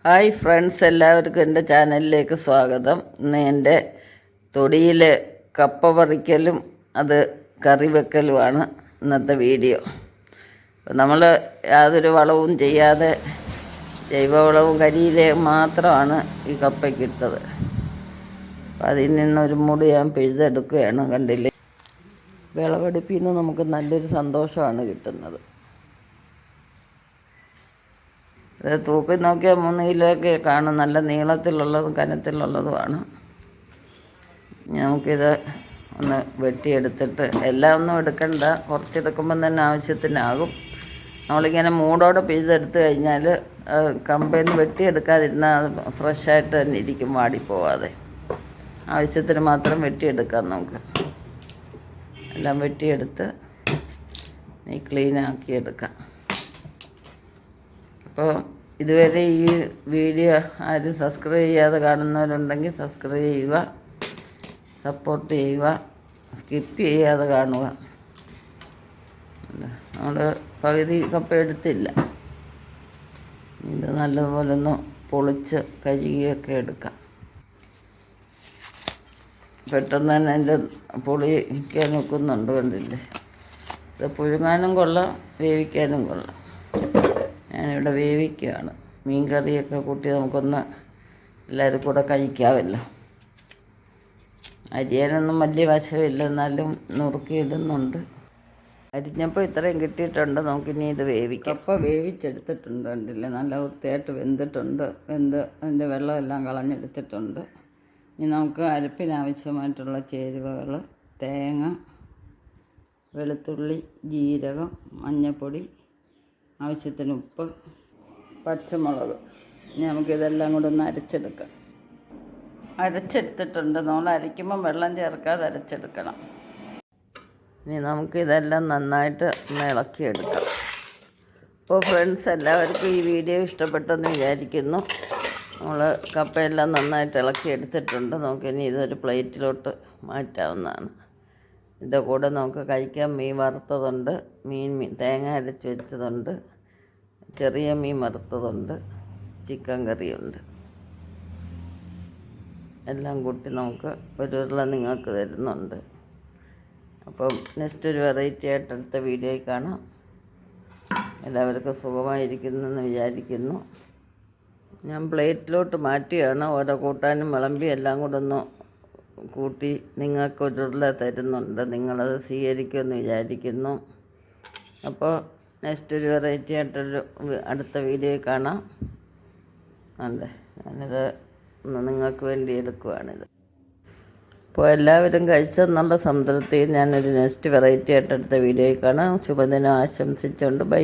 Hi friends, എല്ലാവർക്കും എൻ്റെ ചാനലിലേക്ക് സ്വാഗതം. ഇന്ന് എൻ്റെ തൊടിയിൽ കപ്പ പറിക്കലും അത് കറി വെക്കലുമാണ് ഇന്നത്തെ വീഡിയോ. നമ്മൾ യാതൊരു വളവും ചെയ്യാതെ ജൈവവളവും കരിയിലയും മാത്രമാണ് ഈ കപ്പയ്ക്കിട്ടത്. അപ്പം അതിൽ നിന്നൊരു മൂട് ഞാൻ പിഴുതെടുക്കുകയാണ്. കണ്ടില്ലേ, വിളവെടുപ്പിൽ നിന്ന് നമുക്ക് നല്ലൊരു സന്തോഷമാണ് കിട്ടുന്നത്. അത് തൂക്കി നോക്കിയാൽ 3 കിലോയൊക്കെ കാണും. നല്ല നീളത്തിലുള്ളതും കനത്തിലുള്ളതുമാണ്. നമുക്കിത് ഒന്ന് വെട്ടിയെടുത്തിട്ട് എല്ലാം ഒന്നും എടുക്കണ്ട, കുറച്ചെടുക്കുമ്പം തന്നെ ആവശ്യത്തിനാകും. നമ്മളിങ്ങനെ മൂടോടെ പിഴുതെടുത്ത് കഴിഞ്ഞാൽ കമ്പയിൽ നിന്ന് വെട്ടിയെടുക്കാതിരുന്നാൽ അത് ഫ്രഷായിട്ട് തന്നെ ഇരിക്കും, വാടിപ്പോവാതെ. ആവശ്യത്തിന് മാത്രം വെട്ടിയെടുക്കാം നമുക്ക്. എല്ലാം വെട്ടിയെടുത്ത് ക്ലീനാക്കി എടുക്കാം. അപ്പോൾ ഇതുവരെ ഈ വീഡിയോ ആരും സബ്സ്ക്രൈബ് ചെയ്യാതെ കാണുന്നവരുണ്ടെങ്കിൽ സബ്സ്ക്രൈബ് ചെയ്യുക, സപ്പോർട്ട് ചെയ്യുക, സ്കിപ്പ് ചെയ്യാതെ കാണുക. നമ്മൾ പകുതി കപ്പ എടുത്തില്ല. ഇത് നല്ലപോലെ ഒന്ന് പൊളിച്ച് കഴുകിയൊക്കെ എടുക്കാം. പെട്ടെന്ന് തന്നെ അതിൻ്റെ പൊളിക്കാൻ വെക്കുന്നുണ്ട്, കണ്ടില്ലേ. ഇത് പുഴുങ്ങാനും കൊള്ളാം, വേവിക്കാനും കൊള്ളാം. ഞാനിവിടെ വേവിക്കുകയാണ്. മീൻ കറിയൊക്കെ കൂട്ടി നമുക്കൊന്ന് എല്ലാവരും കൂടെ കഴിക്കാമല്ലോ. അരിയാനൊന്നും വലിയ വശമില്ല, എന്നാലും നുറുക്കിയിടുന്നുണ്ട്. അരിഞ്ഞപ്പോൾ ഇത്രയും കിട്ടിയിട്ടുണ്ട്. നമുക്കിനി ഇത് വേവിക്കാം. കപ്പ വേവിച്ചെടുത്തിട്ടുണ്ട്, കണ്ടില്ലേ, നല്ല വൃത്തിയായിട്ട് വെന്തിട്ടുണ്ട്. അതിൻ്റെ വെള്ളമെല്ലാം കളഞ്ഞെടുത്തിട്ടുണ്ട്. ഇനി നമുക്ക് അരപ്പിനാവശ്യമായിട്ടുള്ള ചേരുവകൾ: തേങ്ങ, വെളുത്തുള്ളി, ജീരകം, മഞ്ഞൾപ്പൊടി, ആവശ്യത്തിന് ഉപ്പ്, പച്ചമുളക്. ഇനി നമുക്കിതെല്ലാം കൂടെ ഒന്ന് അരച്ചെടുക്കാം. അരച്ചെടുത്തിട്ടുണ്ട്. നമ്മൾ അരയ്ക്കുമ്പം വെള്ളം ചേർക്കാതെ അരച്ചെടുക്കണം. ഇനി നമുക്കിതെല്ലാം നന്നായിട്ട് ഒന്ന് ഇളക്കിയെടുക്കാം. അപ്പോൾ ഫ്രണ്ട്സ്, എല്ലാവർക്കും ഈ വീഡിയോ ഇഷ്ടപ്പെട്ടെന്ന് വിചാരിക്കുന്നു. നമ്മൾ കപ്പയെല്ലാം നന്നായിട്ട് ഇളക്കിയെടുത്തിട്ടുണ്ട്. നമുക്കിനി ഇതൊരു പ്ലേറ്റിലോട്ട് മാറ്റാവുന്നതാണ്. ഇതിൻ്റെ കൂടെ നമുക്ക് കഴിക്കാൻ മീൻ വറുത്തതുണ്ട്, മീൻ തേങ്ങ അരച്ച് വെച്ചതുണ്ട്, ചെറിയ മീൻ വറുത്തതുണ്ട്, ചിക്കൻ കറിയുണ്ട്. എല്ലാം കൂട്ടി നമുക്ക് ഒരു ഉരുള നിങ്ങൾക്ക് തരുന്നുണ്ട്. അപ്പം നെക്സ്റ്റ് ഒരു വെറൈറ്റി ആയിട്ട് അടുത്ത വീഡിയോയിൽ കാണാം. എല്ലാവർക്കും സുഖമായിരിക്കുന്നെന്ന് വിചാരിക്കുന്നു. ഞാൻ പ്ലേറ്റിലോട്ട് മാറ്റിയാണ്. ഓരോ കൂട്ടാനും വിളമ്പി എല്ലാം കൂടെ ഒന്ന് കൂട്ടി നിങ്ങൾക്ക് ഒരു ഉരുള തരുന്നുണ്ട്. നിങ്ങളത് സ്വീകരിക്കുമെന്ന് വിചാരിക്കുന്നു. അപ്പോൾ നെക്സ്റ്റ് ഒരു വെറൈറ്റി ആയിട്ടൊരു അടുത്ത വീഡിയോയിൽ കാണാം. അതെ, ഞാനിത് നിങ്ങൾക്ക് വേണ്ടി എടുക്കുവാണിത്. അപ്പോൾ എല്ലാവരും കഴിച്ചെന്നുള്ള സംതൃപ്തിയിൽ ഞാനൊരു നെക്സ്റ്റ് വെറൈറ്റി ആയിട്ട് അടുത്ത വീഡിയോയിൽ കാണാം. ശുഭദിനം ആശംസിച്ചുകൊണ്ട് ബൈ.